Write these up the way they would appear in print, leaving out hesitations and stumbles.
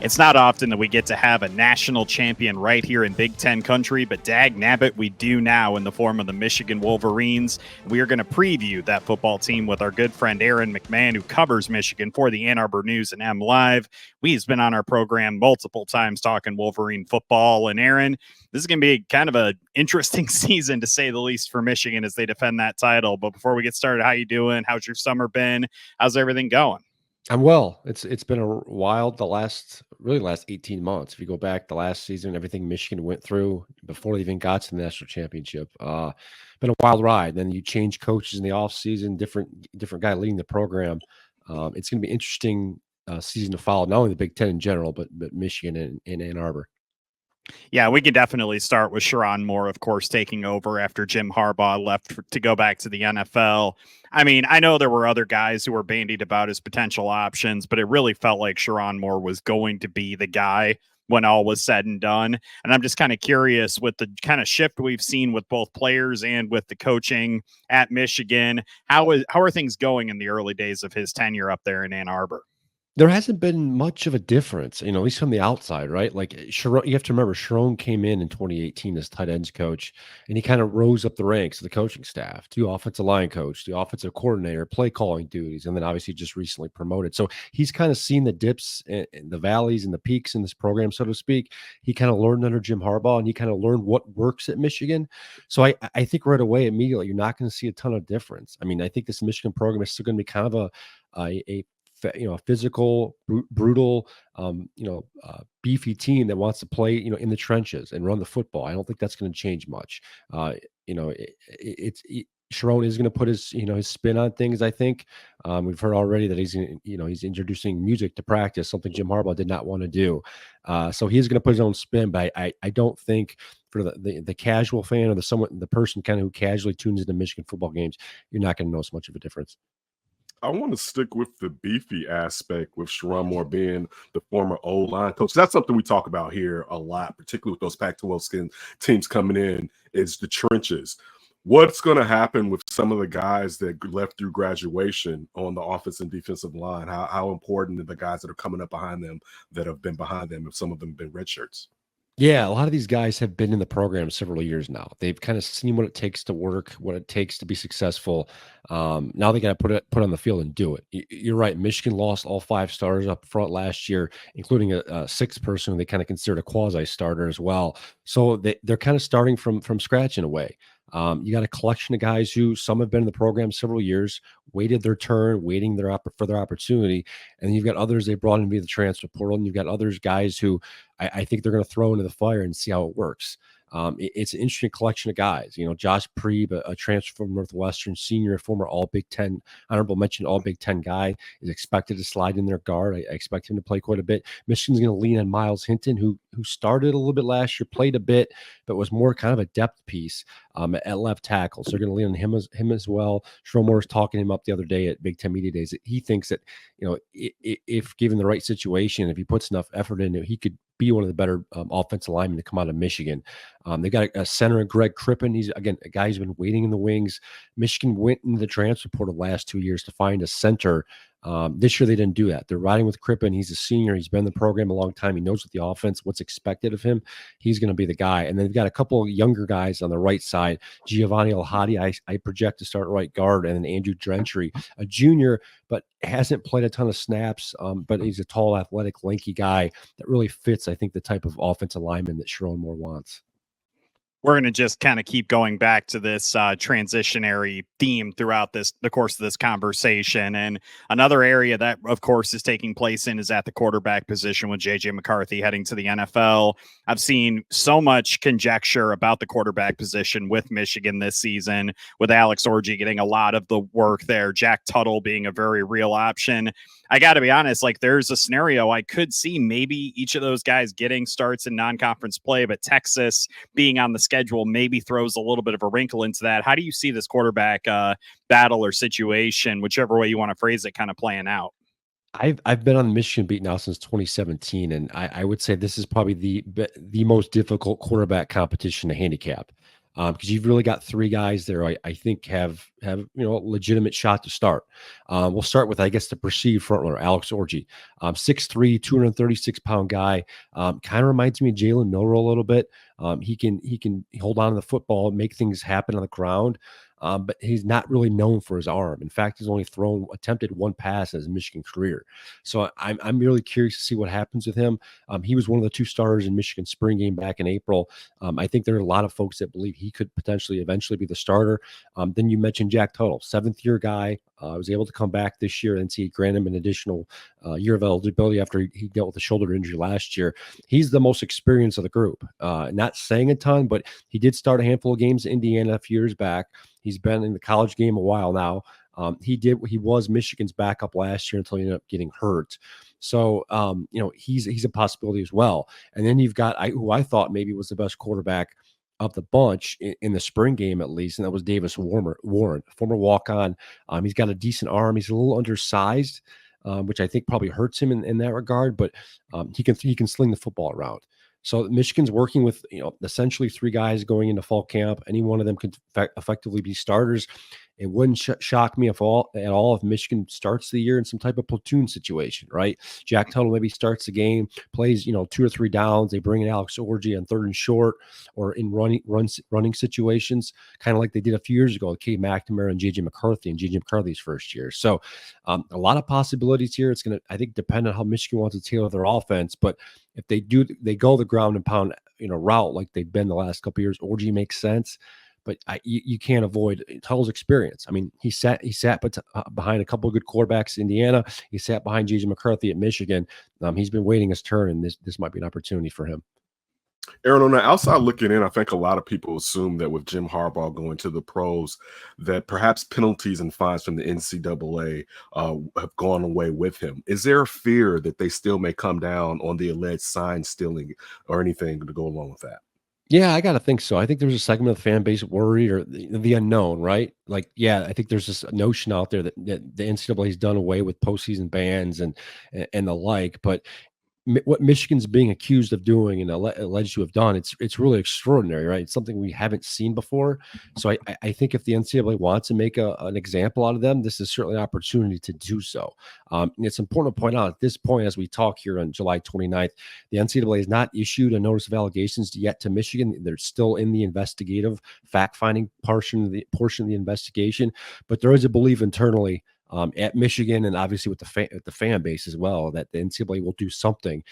It's not often that we get to have a national champion right here in Big Ten country, but dag nabbit, we do now in the form of the Michigan Wolverines. We are going to preview that football team with our good friend Aaron McMann, who covers Michigan for the Ann Arbor News and M Live. He's been on our program multiple times talking Wolverine football. And Aaron, this is going to be kind of an interesting season, to say the least, for Michigan as they defend that title. But before we get started, how you doing? How's your summer been? How's everything going? I'm well. It's been a wild the last 18 months. If you go back the last season, everything Michigan went through before they even got to the national championship, been a wild ride. Then you change coaches in the offseason, different guy leading the program. It's going to be interesting season to follow, not only the Big Ten in general, but Michigan and Ann Arbor. Yeah, we can definitely start with Sherrone Moore, of course, taking over after Jim Harbaugh left to go back to the NFL. I mean, I know there were other guys who were bandied about as potential options, but it really felt like Sherrone Moore was going to be the guy when all was said and done. And I'm just kind of curious, with the kind of shift we've seen with both players and with the coaching at Michigan, how are things going in the early days of his tenure up there in Ann Arbor? There hasn't been much of a difference, at least from the outside, right? Like Sherrone, you have to remember, Sherrone came in 2018 as tight ends coach, and he kind of rose up the ranks of the coaching staff to offensive line coach, the offensive coordinator, play calling duties, and then obviously just recently promoted. So he's kind of seen the dips and the valleys and the peaks in this program, so to speak. He kind of learned under Jim Harbaugh, and he kind of learned what works at Michigan. So I think right away, immediately, you're not going to see a ton of difference. I mean, I think this Michigan program is still going to be kind of a physical, brutal, beefy team that wants to play, in the trenches and run the football. I don't think that's going to change much. Sherrone is going to put his spin on things. I think we've heard already that he's introducing music to practice, something Jim Harbaugh did not want to do. So he's going to put his own spin, but I don't think for the casual fan or the person kind of who casually tunes into Michigan football games, you're not going to notice much of a difference. I want to stick with the beefy aspect with Sherrone Moore being the former O-line coach. That's something we talk about here a lot, particularly with those Pac-12 teams coming in, is the trenches. What's going to happen with some of the guys that left through graduation on the offensive and defensive line? How important are the guys that are coming up behind them that have been behind them, if some of them have been redshirts? Yeah, a lot of these guys have been in the program several years now. They've kind of seen what it takes to work, what it takes to be successful. Now they got to put on the field and do it. You're right. Michigan lost all 5 starters up front last year, including a sixth person who they kind of considered a quasi starter as well. So they're kind of starting from scratch in a way. You got a collection of guys who some have been in the program several years, waited their turn, waiting for their opportunity. And then you've got others they brought in via the transfer portal. And you've got others guys who I think they're going to throw into the fire and see how it works. It's an interesting collection of guys. Josh Preeb, a transfer from Northwestern, senior, former All Big Ten, honorable mention All Big Ten guy, is expected to slide in their guard. I expect him to play quite a bit. Michigan's going to lean on Miles Hinton, who started a little bit last year, played a bit, but was more kind of a depth piece at left tackle. So they're going to lean on him as well. Sherrone Moore was talking him up the other day at Big Ten Media Days. He thinks that, if given the right situation, if he puts enough effort into it, he could be one of the better offensive linemen to come out of Michigan. They got a center, Greg Crippen. He's, again, a guy who's been waiting in the wings. Michigan went into the transfer portal the last 2 years to find a center. This year they didn't do that. They're riding with Crippen. He's a senior. He's been in the program a long time. He knows what the offense, what's expected of him. He's going to be the guy. And then they've got a couple of younger guys on the right side. Giovanni Alhadi, I project to start right guard, and then Andrew Gentry, a junior, but hasn't played a ton of snaps, but he's a tall, athletic, lanky guy that really fits, I think, the type of offensive lineman that Sherrone Moore wants. We're going to just kind of keep going back to this transitionary theme throughout the course of this conversation. And another area that, of course, is taking place is at the quarterback position with J.J. McCarthy heading to the NFL. I've seen so much conjecture about the quarterback position with Michigan this season, with Alex Orji getting a lot of the work there, Jack Tuttle being a very real option. I got to be honest, like, there's a scenario I could see maybe each of those guys getting starts in non-conference play, but Texas being on the schedule maybe throws a little bit of a wrinkle into that. How do you see this quarterback battle or situation, whichever way you want to phrase it, kind of playing out? I've been on the Michigan beat now since 2017, and I would say this is probably the most difficult quarterback competition to handicap. because you've really got three guys there I think have a legitimate shot to start. We'll start with, I guess, the perceived front runner, Alex Orji, 6'3", 236-pound guy. Kind of reminds me of Jalen Milroe a little bit. He can hold on to the football, make things happen on the ground. But he's not really known for his arm. In fact, he's only attempted one pass in his Michigan career. So I'm really curious to see what happens with him. He was one of the two starters in Michigan spring game back in April. I think there are a lot of folks that believe he could potentially eventually be the starter. Then you mentioned Jack Tuttle, seventh-year guy. Was able to come back this year. NCAA granted him an additional year of eligibility after he dealt with a shoulder injury last year. He's the most experienced of the group. Not saying a ton, but he did start a handful of games in Indiana a few years back. He's been in the college game a while now. He was Michigan's backup last year until he ended up getting hurt. So, he's a possibility as well. And then you've got who I thought maybe was the best quarterback of the bunch in the spring game, at least, and that was Davis Warren, former walk-on. He's got a decent arm. He's a little undersized, which I think probably hurts him in that regard, but he can sling the football around. So Michigan's working with essentially three guys going into fall camp. Any one of them could effectively be starters. It wouldn't shock me at all if Michigan starts the year in some type of platoon situation, right? Jack Tuttle maybe starts the game, plays 2 or 3 downs. They bring in Alex Orji on 3rd and short or in running situations, kind of like they did a few years ago with Kate McNamara and JJ McCarthy and JJ McCarthy's first year. So a lot of possibilities here. It's going to, I think, depend on how Michigan wants to tailor their offense. But if they go the ground and pound route like they've been the last couple of years, Orji makes sense. But you can't avoid Tuttle's experience. I mean, he sat behind a couple of good quarterbacks in Indiana. He sat behind JJ McCarthy at Michigan. He's been waiting his turn, and this might be an opportunity for him. Aaron, on the outside looking in, I think a lot of people assume that with Jim Harbaugh going to the pros, that perhaps penalties and fines from the NCAA have gone away with him. Is there a fear that they still may come down on the alleged sign stealing or anything to go along with that? Yeah, I got to think so. I think there's a segment of the fan base worried or the unknown, right? Like, yeah, I think there's this notion out there that the NCAA has done away with postseason bans and the like, but what Michigan's being accused of doing and alleged to have done, it's really extraordinary, right? It's something we haven't seen before. So I think if the NCAA wants to make an example out of them, this is certainly an opportunity to do so. It's important to point out at this point, as we talk here on July 29th, the NCAA has not issued a notice of allegations yet to Michigan. They're still in the investigative fact-finding portion of the investigation, but there is a belief internally at Michigan and obviously with the fan base as well that the NCAA will do something.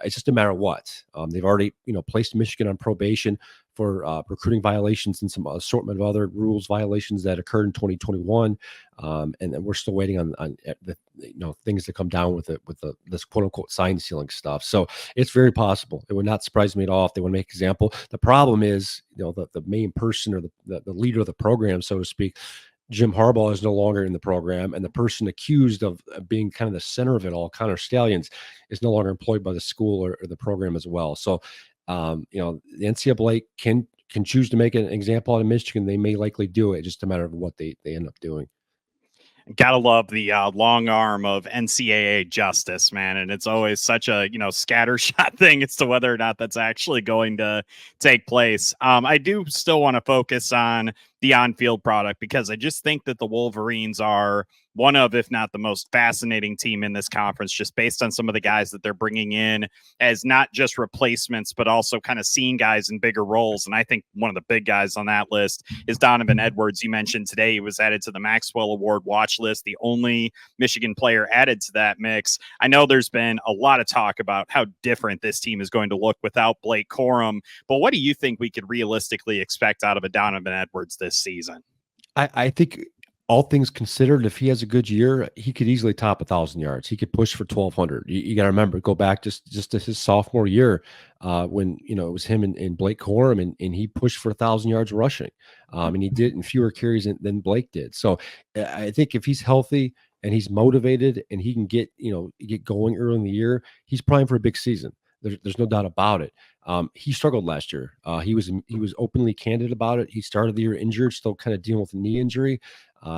It's just a matter of what. They've already placed Michigan on probation for recruiting violations and some assortment of other rules violations that occurred in 2021, and then we're still waiting on the things to come down with this quote unquote sign stealing stuff. So it's very possible. It would not surprise me at all if they want to make an example. The problem is the main person or the leader of the program, so to speak. Jim Harbaugh is no longer in the program, and the person accused of being kind of the center of it all, Connor Stallions, is no longer employed by the school or the program as well. So, the NCAA can choose to make an example out of Michigan. They may likely do it, just a matter of what they end up doing. Gotta love the long arm of NCAA justice, man. And it's always such a, scattershot thing as to whether or not that's actually going to take place. I do still want to focus on the on-field product because I just think that the Wolverines are one of, if not the most fascinating team in this conference, just based on some of the guys that they're bringing in as not just replacements, but also kind of seeing guys in bigger roles. And I think one of the big guys on that list is Donovan Edwards. You mentioned today he was added to the Maxwell Award watch list, the only Michigan player added to that mix. I know there's been a lot of talk about how different this team is going to look without Blake Corum, but what do you think we could realistically expect out of a Donovan Edwards this season? I think all things considered, if he has a good year, he could easily top 1,000 yards. He could push for 1,200. You got to remember, go back just to his sophomore year when, it was him and Blake Corum, and he pushed for 1,000 yards rushing. And he did in fewer carries than Blake did. So I think if he's healthy and he's motivated and he can get going early in the year, he's primed for a big season. There's no doubt about it. He struggled last year. He was openly candid about it. He started the year injured, still kind of dealing with a knee injury.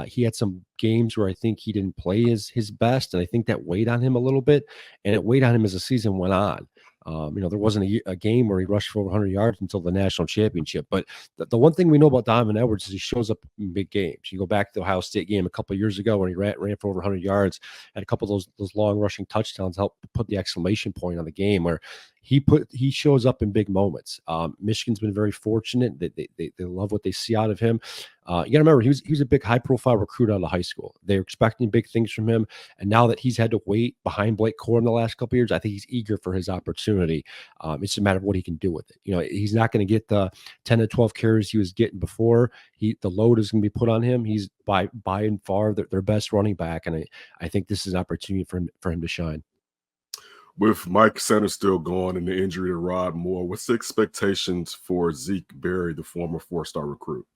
He had some games where I think he didn't play his best, and I think that weighed on him a little bit, and it weighed on him as the season went on. There wasn't a game where he rushed for over 100 yards until the national championship. But the one thing we know about Donovan Edwards is he shows up in big games. You go back to the Ohio State game a couple of years ago when he ran for over 100 yards, and a couple of those long rushing touchdowns helped put the exclamation point on the game where he shows up in big moments. Michigan's been very fortunate that they love what they see out of him. You got to remember, he was a big high profile recruit out of high school. They're expecting big things from him. And now that he's had to wait behind Blake Corum the last couple of years, I think he's eager for his opportunity. It's just a matter of what he can do with it. He's not going to get the 10 to 12 carries he was getting before. The load is going to be put on him. He's by and far their best running back. And I think this is an opportunity for him to shine. With Mike Sanders still gone and the injury to Rod Moore, what's the expectations for Zeke Berry, the former 4-star recruit?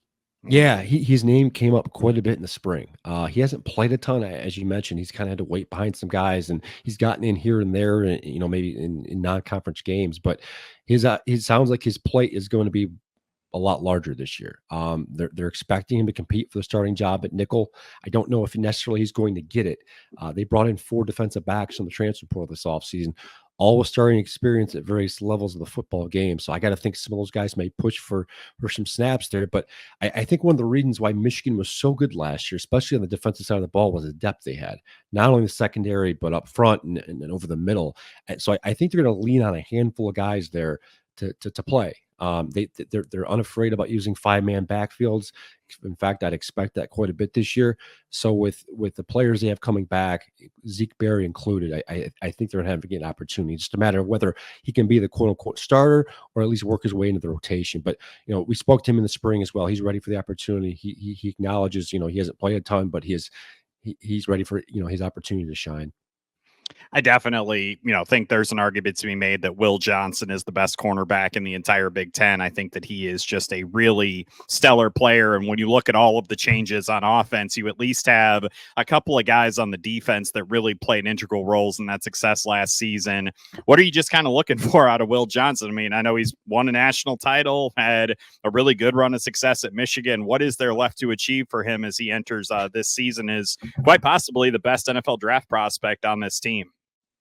Yeah, his name came up quite a bit in the spring. He hasn't played a ton, as you mentioned. He's kind of had to wait behind some guys, and he's gotten in here and there, and maybe in non-conference games. But it sounds like his play is going to be a lot larger this year. They're expecting him to compete for the starting job at nickel. I don't know if necessarily he's going to get it. They brought in 4 defensive backs from the transfer portal this offseason, all with starting experience at various levels of the football game. So I got to think some of those guys may push for some snaps there. But I think one of the reasons why Michigan was so good last year, especially on the defensive side of the ball, was the depth they had, not only the secondary, but up front and over the middle. And so I think they're going to lean on a handful of guys there to play. They're unafraid about using 5-man backfields. In fact, I'd expect that quite a bit this year. So with the players they have coming back, Zeke Berry included, I think they're having an opportunity. It's just a matter of whether he can be the quote unquote starter or at least work his way into the rotation. But we spoke to him in the spring as well. He's ready for the opportunity. He acknowledges he hasn't played a ton, but he's ready for his opportunity to shine. I definitely, think there's an argument to be made that Will Johnson is the best cornerback in the entire Big Ten. I think that he is just a really stellar player. And when you look at all of the changes on offense, you at least have a couple of guys on the defense that really played integral roles in that success last season. What are you just kind of looking for out of Will Johnson? I mean, I know he's won a national title, had a really good run of success at Michigan. What is there left to achieve for him as he enters this season as quite possibly the best NFL draft prospect on this team?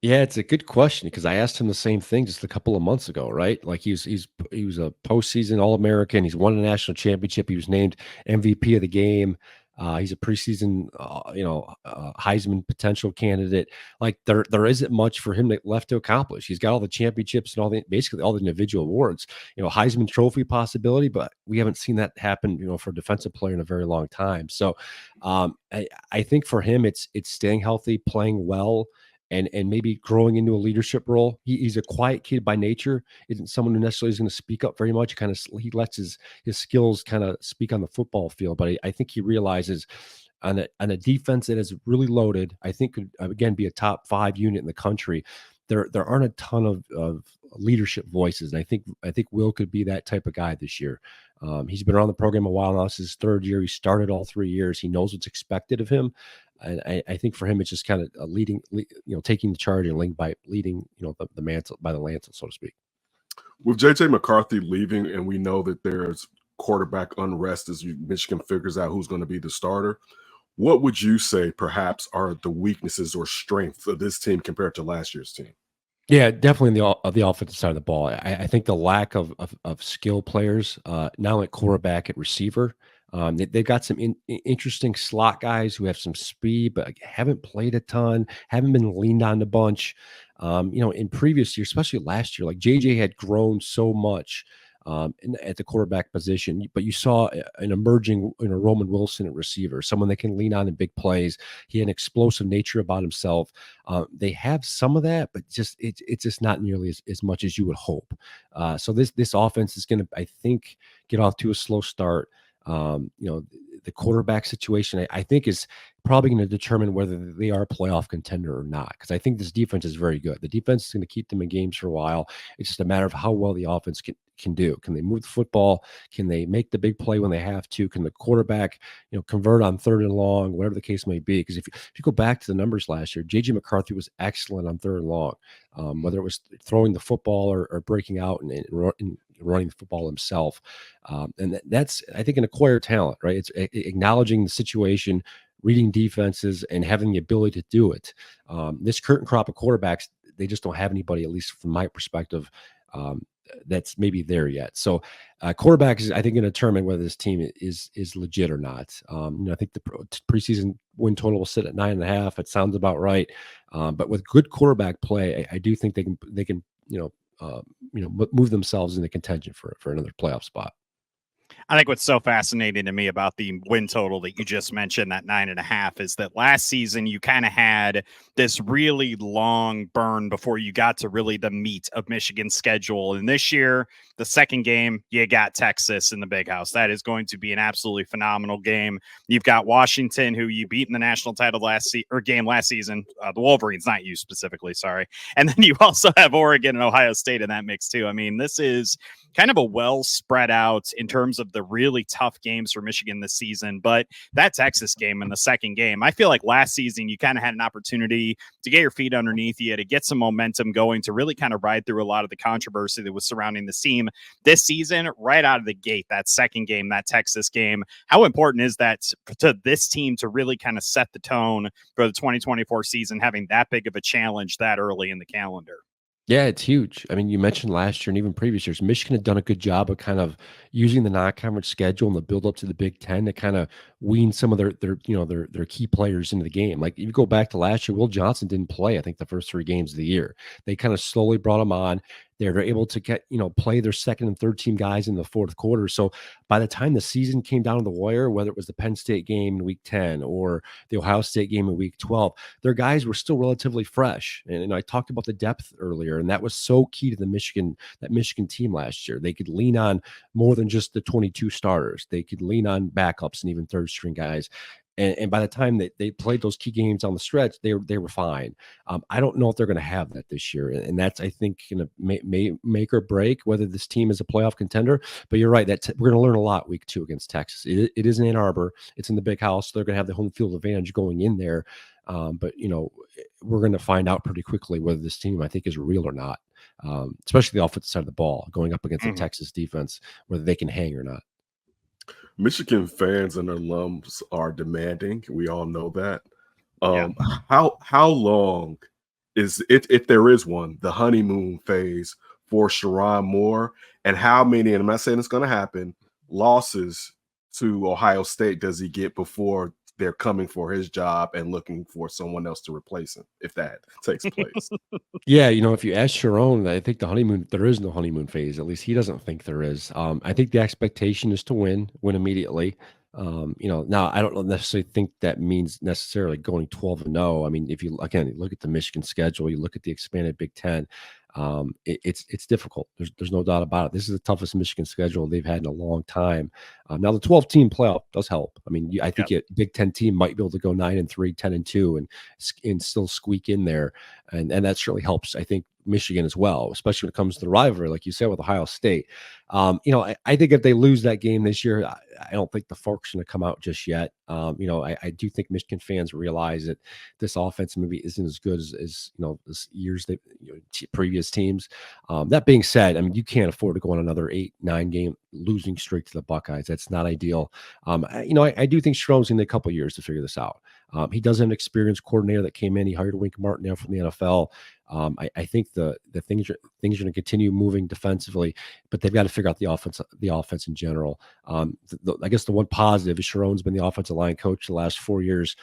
Yeah, it's a good question because I asked him the same thing just a couple of months ago, right? Like he was a postseason All-American. He's won a national championship. He was named MVP of the game. He's a preseason, Heisman potential candidate. Like there isn't much for him left to accomplish. He's got all the championships and basically all the individual awards. Heisman Trophy possibility, but we haven't seen that happen. For a defensive player in a very long time. So I think for him, it's staying healthy, playing well, and maybe growing into a leadership role. He's a quiet kid by nature. Isn't someone who necessarily is going to speak up very much. He lets his skills kind of speak on the football field. But I think he realizes on a defense that is really loaded, I think could again be a top 5 unit in the country. There aren't a ton of leadership voices, and I think Will could be that type of guy this year. He's been around the program a while now. This is his 3rd year. He started all 3 years. He knows what's expected of him. And I think for him, it's just kind of taking the charge and leading the mantle by the lancel, so to speak. With J.J. McCarthy leaving, and we know that there's quarterback unrest as Michigan figures out who's going to be the starter, what would you say perhaps are the weaknesses or strengths of this team compared to last year's team? Yeah, definitely the offensive side of the ball. I think the lack of skill players, not only at quarterback, at receiver. They've got some interesting slot guys who have some speed, but haven't played a ton, haven't been leaned on a bunch. In previous years, especially last year, like JJ had grown so much at the quarterback position, but you saw an emerging Roman Wilson at receiver, someone that can lean on in big plays. He had an explosive nature about himself. They have some of that, but it's just not nearly as much as you would hope. So this offense is going to, I think, get off to a slow start. The quarterback situation, I think, is probably going to determine whether they are a playoff contender or not, because I think this defense is very good. The defense is going to keep them in games for a while. It's just a matter of how well the offense can do. Can they move the football? Can they make the big play when they have to? Can the quarterback, convert on 3rd and long, whatever the case may be? Because if you go back to the numbers last year, J.J. McCarthy was excellent on 3rd and long, whether it was throwing the football or breaking out and running the football himself. And that's, I think, an acquired talent, right? It's acknowledging the situation, reading defenses, and having the ability to do it. This current crop of quarterbacks, they just don't have anybody, at least from my perspective, that's maybe there yet. So quarterback is, I think, going to determine whether this team is legit or not. I think the preseason win total will sit at 9.5. It sounds about right. But with good quarterback play, I do think they can move themselves into contention for another playoff spot. I think what's so fascinating to me about the win total that you just mentioned, that 9.5, is that last season you kind of had this really long burn before you got to really the meat of Michigan's schedule. And this year, the second game, you got Texas in the Big House. That is going to be an absolutely phenomenal game. You've got Washington, who you beat in the national title game last season. The Wolverines, not you specifically, sorry. And then you also have Oregon and Ohio State in that mix too. I mean, this is kind of a well spread out in terms of the really tough games for Michigan this season. But that Texas game in the second game, I feel like last season you kind of had an opportunity to get your feet underneath you, to get some momentum going, to really kind of ride through a lot of the controversy that was surrounding the team this season. Right out of the gate, that second game, that Texas game, how important is that to this team to really kind of set the tone for the 2024 season, having that big of a challenge that early in the calendar? Yeah, it's huge. I mean, you mentioned last year and even previous years, Michigan had done a good job of kind of using the non-conference schedule and the build up to the Big Ten to kind of wean some of their key players into the game. Like if you go back to last year, Will Johnson didn't play, I think, the first 3 games of the year. They kind of slowly brought him on. They're able to get, play their second and third team guys in the fourth quarter. So by the time the season came down to the wire, whether it was the Penn State game in week 10 or the Ohio State game in week 12, their guys were still relatively fresh. And I talked about the depth earlier, and that was so key to that Michigan team last year. They could lean on more than just the 22 starters. They could lean on backups and even third string guys. And by the time they played those key games on the stretch, they were fine. I don't know if they're going to have that this year, and that's, I think, going to make or break whether this team is a playoff contender. But you're right, that we're going to learn a lot week 2 against Texas. It is in Ann Arbor. It's in the Big House. So they're going to have the home field advantage going in there. But we're going to find out pretty quickly whether this team, I think, is real or not. Especially the offensive side of the ball, going up against the Texas defense, whether they can hang or not. Michigan fans and alums are demanding. We all know that. How long is it, if there is one, the honeymoon phase for Sherrone Moore, and how many, and I'm not saying it's going to happen, losses to Ohio State does he get before they're coming for his job and looking for someone else to replace him, if that takes place? Yeah, if you ask Sherrone, I think there is no honeymoon phase. At least he doesn't think there is. I think the expectation is to win immediately. Now I don't necessarily think that means necessarily going 12-0. I mean, if you look at the Michigan schedule, you look at the expanded Big Ten, it's difficult. There's no doubt about it. This is the toughest Michigan schedule they've had in a long time. Now the 12-team playoff does help. I mean, I think a Big Ten team might be able to go 9-3, 10-2, and still squeak in there, and that certainly helps, I think, Michigan as well, especially when it comes to the rivalry, like you said, with Ohio State. I think if they lose that game this year, I don't think the fork's going to come out just yet. I do think Michigan fans realize that this offense maybe isn't as good as this year's previous teams. That being said, I mean, you can't afford to go on another 8-9 game losing streak to the Buckeyes. That's not ideal. I do think Sherrone's in a couple of years to figure this out. He does have an experienced coordinator that came in. He hired Wink Martindale from the NFL. I think the things are going to continue moving defensively, but they've got to figure out the offense in general. I guess the one positive is Sherrone's been the offensive line coach the last 4 years.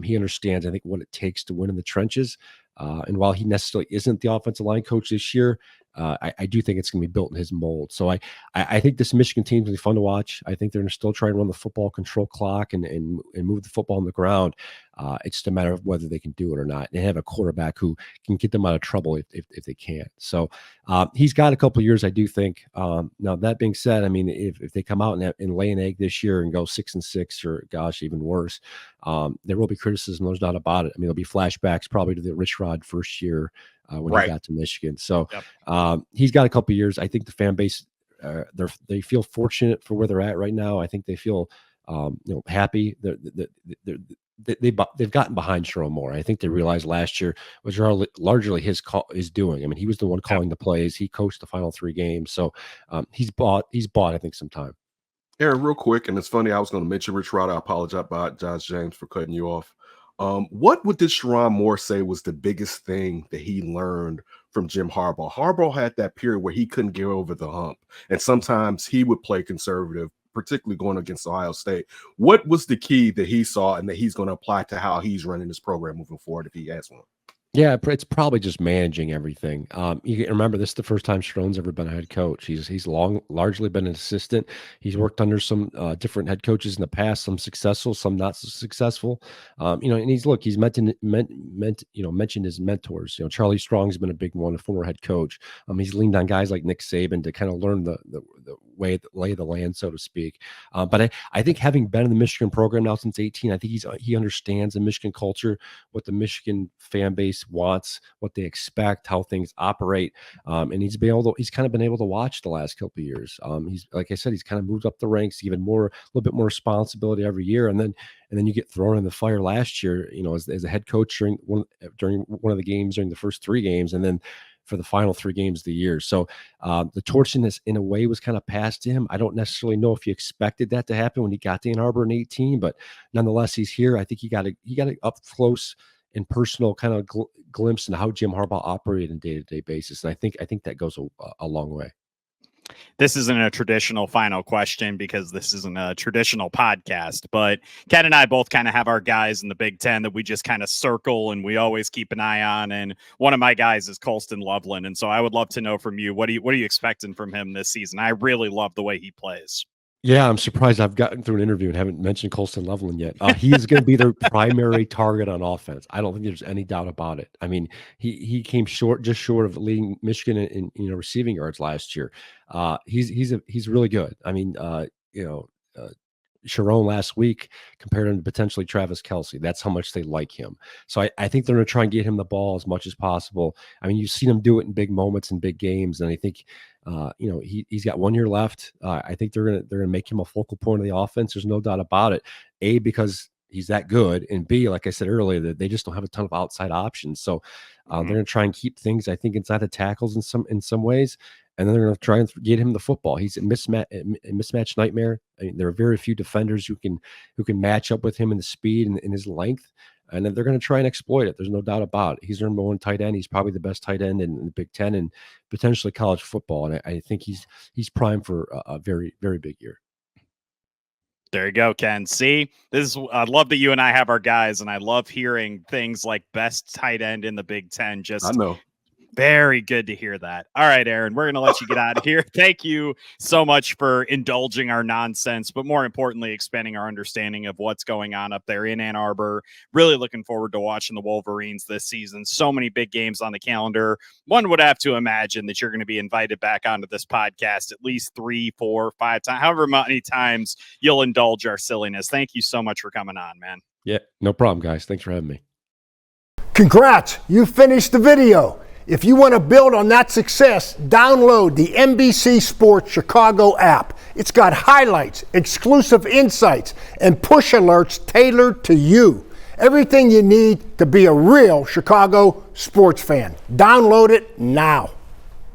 He understands, I think, what it takes to win in the trenches. And while he necessarily isn't the offensive line coach this year, I do think it's going to be built in his mold. So I think this Michigan team is going to be fun to watch. I think they're going to still try and run the football, control clock, and move the football on the ground. It's just a matter of whether they can do it or not. And have a quarterback who can get them out of trouble if they can't. So he's got a couple of years, I do think. Now, that being said, I mean, if they come out and lay an egg this year and go 6-6, or gosh, even worse, there will be criticism. There's not about it. I mean, there'll be flashbacks probably to the Rich Rod first year when he got to Michigan. So he's got a couple of years. I think the fan base, they feel fortunate for where they're at right now. I think they feel happy. They've gotten behind Sherrone Moore. I think they realized last year was largely his doing. I mean, he was the one calling the plays. He coached the final 3 games. So he's bought, I think, some time. Aaron, real quick, and it's funny, I was going to mention Rich Rod. I apologize, James, for cutting you off. What would this Sherrone Moore say was the biggest thing that he learned from Jim Harbaugh? Harbaugh had that period where he couldn't get over the hump, and sometimes he would play conservative, particularly going against Ohio State. What was the key that he saw and that he's going to apply to how he's running this program moving forward if he has one? Yeah, it's probably just managing everything. You can remember this is the first time Sherrone's ever been a head coach. He's largely been an assistant. He's worked under some different head coaches in the past, some successful, some not so successful. And he's mentioned his mentors. Charlie Strong's been a big one, a former head coach. He's leaned on guys like Nick Saban to kind of learn the lay of the land, so to speak. But I think having been in the Michigan program now since 18, I think he understands the Michigan culture, what the Michigan fan base wants, what they expect, how things operate, and he's kind of been able to watch the last couple of years. He's, like I said, he's kind of moved up the ranks, a little bit more responsibility every year, and then you get thrown in the fire last year, as a head coach during one of the games, during the first 3 games, and then for the final 3 games of the year. So the torch in a way was kind of passed to him. I don't necessarily know if he expected that to happen when he got to Ann Arbor in 18, but nonetheless, he's here. I think he got an up close and personal kind of glimpse into how Jim Harbaugh operated on a day-to-day basis. And I think that goes a long way. This isn't a traditional final question because this isn't a traditional podcast, but Ken and I both kind of have our guys in the Big Ten that we just kind of circle and we always keep an eye on. And one of my guys is Colston Loveland. And so I would love to know from you, what are you expecting from him this season? I really love the way he plays. Yeah, I'm surprised I've gotten through an interview and haven't mentioned Colston Loveland yet. He is going to be their primary target on offense. I don't think there's any doubt about it. I mean, he came just short of leading Michigan in receiving yards last year. He's really good. I mean, Sherrone last week compared him to potentially Travis Kelce. That's how much they like him. So I think they're going to try and get him the ball as much as possible. I mean, you've seen him do it in big moments and big games, and I think he's got 1 year left. I think they're gonna make him a focal point of the offense. There's no doubt about it. A, because he's that good, and B, like I said earlier, that they just don't have a ton of outside options. So they're going to try and keep things, I think, inside the tackles in some ways. And then they're going to try and get him the football. He's a mismatch nightmare. I mean, there are very few defenders who can match up with him in the speed and in his length. And then they're going to try and exploit it. There's no doubt about it. He's their number 1 tight end. He's probably the best tight end in the Big Ten and potentially college football. And I think he's primed for a very, very big year. There you go, Ken. See, I love that you and I have our guys, and I love hearing things like best tight end in the Big Ten. I know. Very good to hear that. All right, Aaron, we're going to let you get out of here. Thank you so much for indulging our nonsense, but more importantly, expanding our understanding of what's going on up there in Ann Arbor. Really looking forward to watching the Wolverines this season. So many big games on the calendar. One would have to imagine that you're going to be invited back onto this podcast at least 3, 4, 5 times, however many times you'll indulge our silliness. Thank you so much for coming on, man. Yeah, no problem, guys. Thanks for having me. Congrats, you finished the video. If you want to build on that success, download the NBC Sports Chicago app. It's got highlights, exclusive insights, and push alerts tailored to you. Everything you need to be a real Chicago sports fan. Download it now.